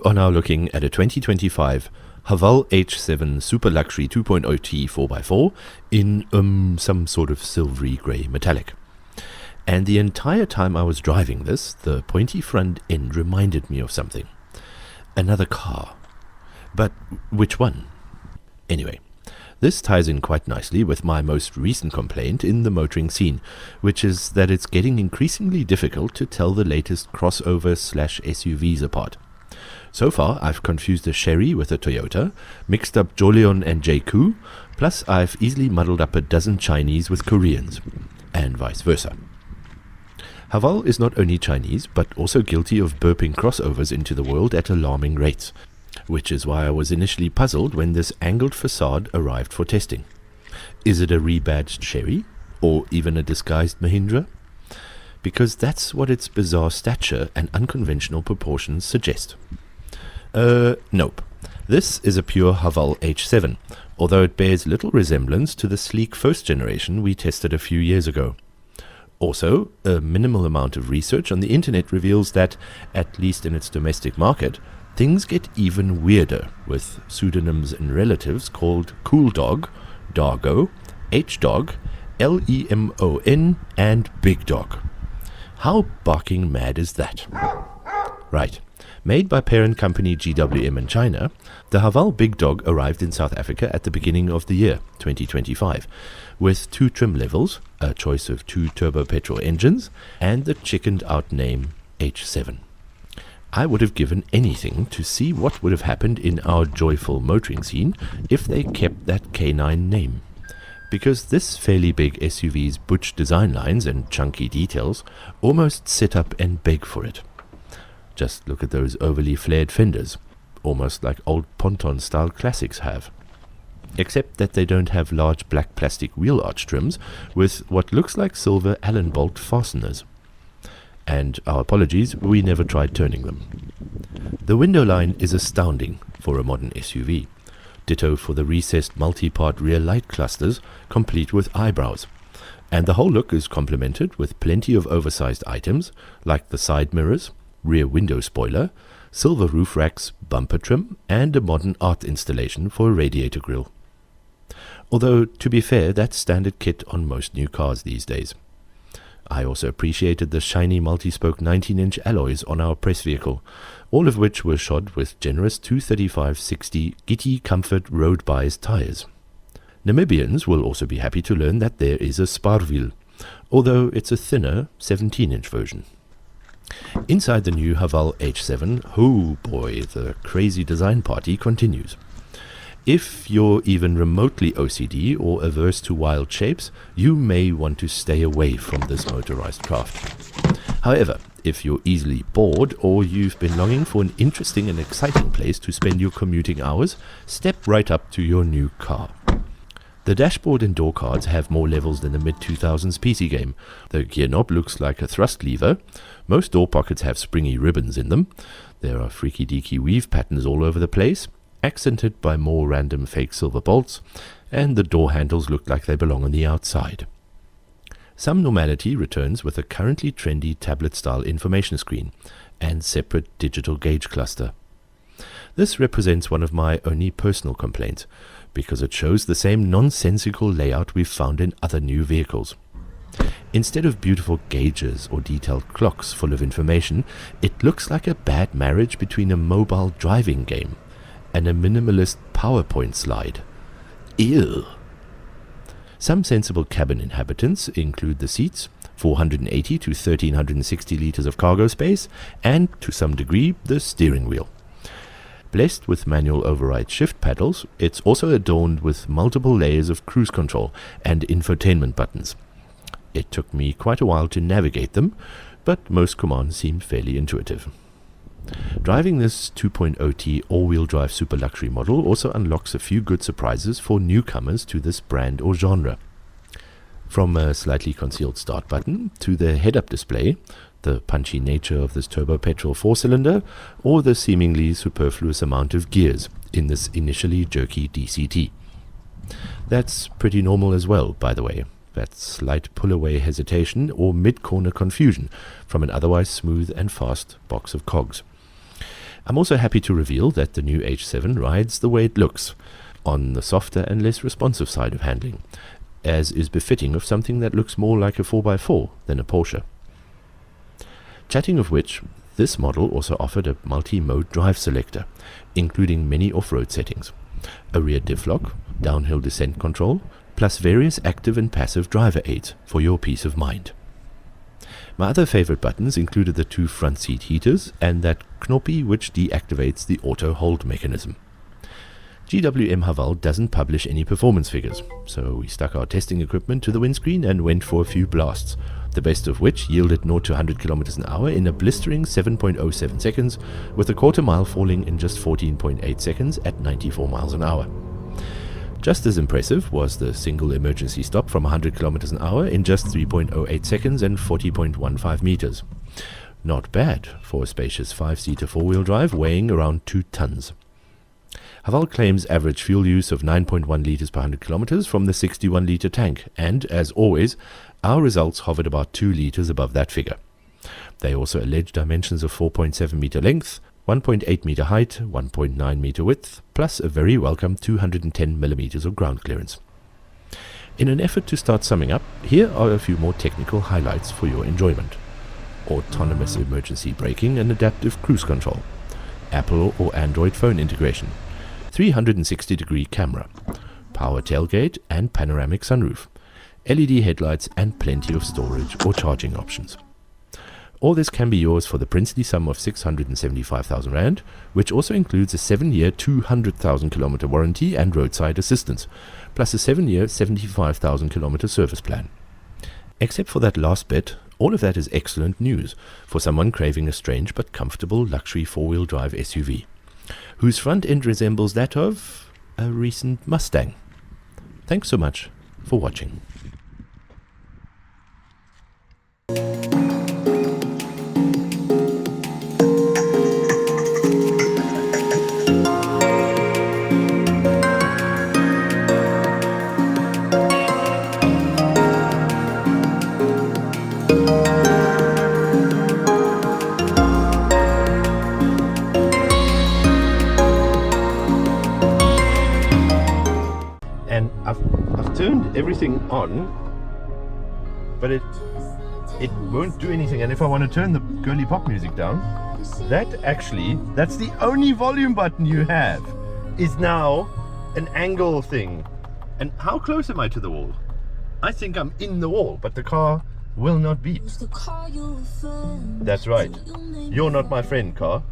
are now looking at a 2025 Haval H7 Super Luxury 2.0T 4x4 in some sort of silvery grey metallic. And the entire time I was driving this, the pointy front end reminded me of something. Another car. But which one? Anyway, this ties in quite nicely with my most recent complaint in the motoring scene, which is that it's getting increasingly difficult to tell the latest crossover/SUVs apart. So far, I've confused a Chery with a Toyota, mixed up Jolion and JQ, plus I've easily muddled up a dozen Chinese with Koreans, and vice versa. Haval is not only Chinese, but also guilty of burping crossovers into the world at alarming rates, which is why I was initially puzzled when this angled facade arrived for testing. Is it a rebadged Chery, or even a disguised Mahindra? Because that's what its bizarre stature and unconventional proportions suggest. Nope. This is a pure Haval H7, although it bears little resemblance to the sleek first generation we tested a few years ago. Also, a minimal amount of research on the internet reveals that, at least in its domestic market, things get even weirder, with pseudonyms and relatives called Cool Dog, Dargo, H-Dog, Lemon, and Big Dog. How barking mad is that? Right. Made by parent company GWM in China, the Haval Big Dog arrived in South Africa at the beginning of the year, 2025, with 2 trim levels, a choice of 2 turbo petrol engines, and the chickened out name H7. I would have given anything to see what would have happened in our joyful motoring scene if they kept that K9 name. Because this fairly big SUV's butch design lines and chunky details almost sit up and beg for it. Just look at those overly flared fenders, almost like old ponton-style classics have. Except that they don't have large black plastic wheel arch trims with what looks like silver Allen bolt fasteners. And our apologies, we never tried turning them. The window line is astounding for a modern SUV. Ditto for the recessed multi-part rear light clusters, complete with eyebrows. And the whole look is complemented with plenty of oversized items, like the side mirrors, rear window spoiler, silver roof racks, bumper trim, and a modern art installation for a radiator grille. Although, to be fair, that's standard kit on most new cars these days. I also appreciated the shiny multi-spoke 19-inch alloys on our press vehicle, all of which were shod with generous 235/60 Gitti Comfort Road Bias tyres. Namibians will also be happy to learn that there is a Sparwiel, although it's a thinner 17-inch version. Inside the new Haval H7, oh boy, the crazy design party continues. If you're even remotely OCD or averse to wild shapes, you may want to stay away from this motorized craft. However, if you're easily bored or you've been longing for an interesting and exciting place to spend your commuting hours, step right up to your new car. The dashboard and door cards have more levels than the mid-2000s PC game. The gear knob looks like a thrust lever. Most door pockets have springy ribbons in them. There are freaky-deaky weave patterns all over the place, accented by more random fake silver bolts, and the door handles look like they belong on the outside. Some normality returns with a currently trendy tablet-style information screen and separate digital gauge cluster. This represents one of my only personal complaints, because it shows the same nonsensical layout we've found in other new vehicles. Instead of beautiful gauges or detailed clocks full of information, it looks like a bad marriage between a mobile driving game and a minimalist PowerPoint slide. Ew. Some sensible cabin inhabitants include the seats, 480 to 1360 liters of cargo space, and, to some degree, the steering wheel. Blessed with manual override shift paddles, it's also adorned with multiple layers of cruise control and infotainment buttons. It took me quite a while to navigate them, but most commands seem fairly intuitive. Driving this 2.0T all-wheel drive super luxury model also unlocks a few good surprises for newcomers to this brand or genre. From a slightly concealed start button to the head-up display, the punchy nature of this turbo petrol 4-cylinder, or the seemingly superfluous amount of gears in this initially jerky DCT. That's pretty normal as well, by the way, that slight pull-away hesitation or mid-corner confusion from an otherwise smooth and fast box of cogs. I'm also happy to reveal that the new H7 rides the way it looks, on the softer and less responsive side of handling, as is befitting of something that looks more like a 4x4 than a Porsche. Chatting of which, this model also offered a multi-mode drive selector, including many off-road settings, a rear diff lock, downhill descent control, plus various active and passive driver aids for your peace of mind. My other favorite buttons included the 2 front seat heaters and that knoppy which deactivates the auto hold mechanism. GWM Haval doesn't publish any performance figures, so we stuck our testing equipment to the windscreen and went for a few blasts, the best of which yielded 0 to 100 km an hour in a blistering 7.07 seconds, with a quarter mile falling in just 14.8 seconds at 94 miles an hour. Just as impressive was the single emergency stop from 100 km an hour in just 3.08 seconds and 40.15 meters. Not bad for a spacious 5-seater 4-wheel drive weighing around 2 tons. Haval claims average fuel use of 9.1 liters per 100 kilometers from the 61-liter tank, and, as always, our results hovered about 2 liters above that figure. They also allege dimensions of 4.7 meter length, 1.8 meter height, 1.9 meter width, plus a very welcome 210 millimeters of ground clearance. In an effort to start summing up, here are a few more technical highlights for your enjoyment. Autonomous emergency braking and adaptive cruise control, Apple or Android phone integration, 360-degree camera, power tailgate and panoramic sunroof, LED headlights and plenty of storage or charging options. All this can be yours for the princely sum of 675,000 Rand, which also includes a 7-year 200,000 kilometer warranty and roadside assistance, plus a 7-year 75,000 kilometer service plan. Except for that last bit, all of that is excellent news for someone craving a strange but comfortable luxury 4-wheel drive SUV, whose front end resembles that of a recent Mustang. Thanks so much for watching. And I've turned everything on, but it won't do anything. And if I want to turn the girly pop music down, that's the only volume button you have, is now an angle thing. And how close am I to the wall? I think I'm in the wall, but the car will not beep. That's right. You're not my friend, car.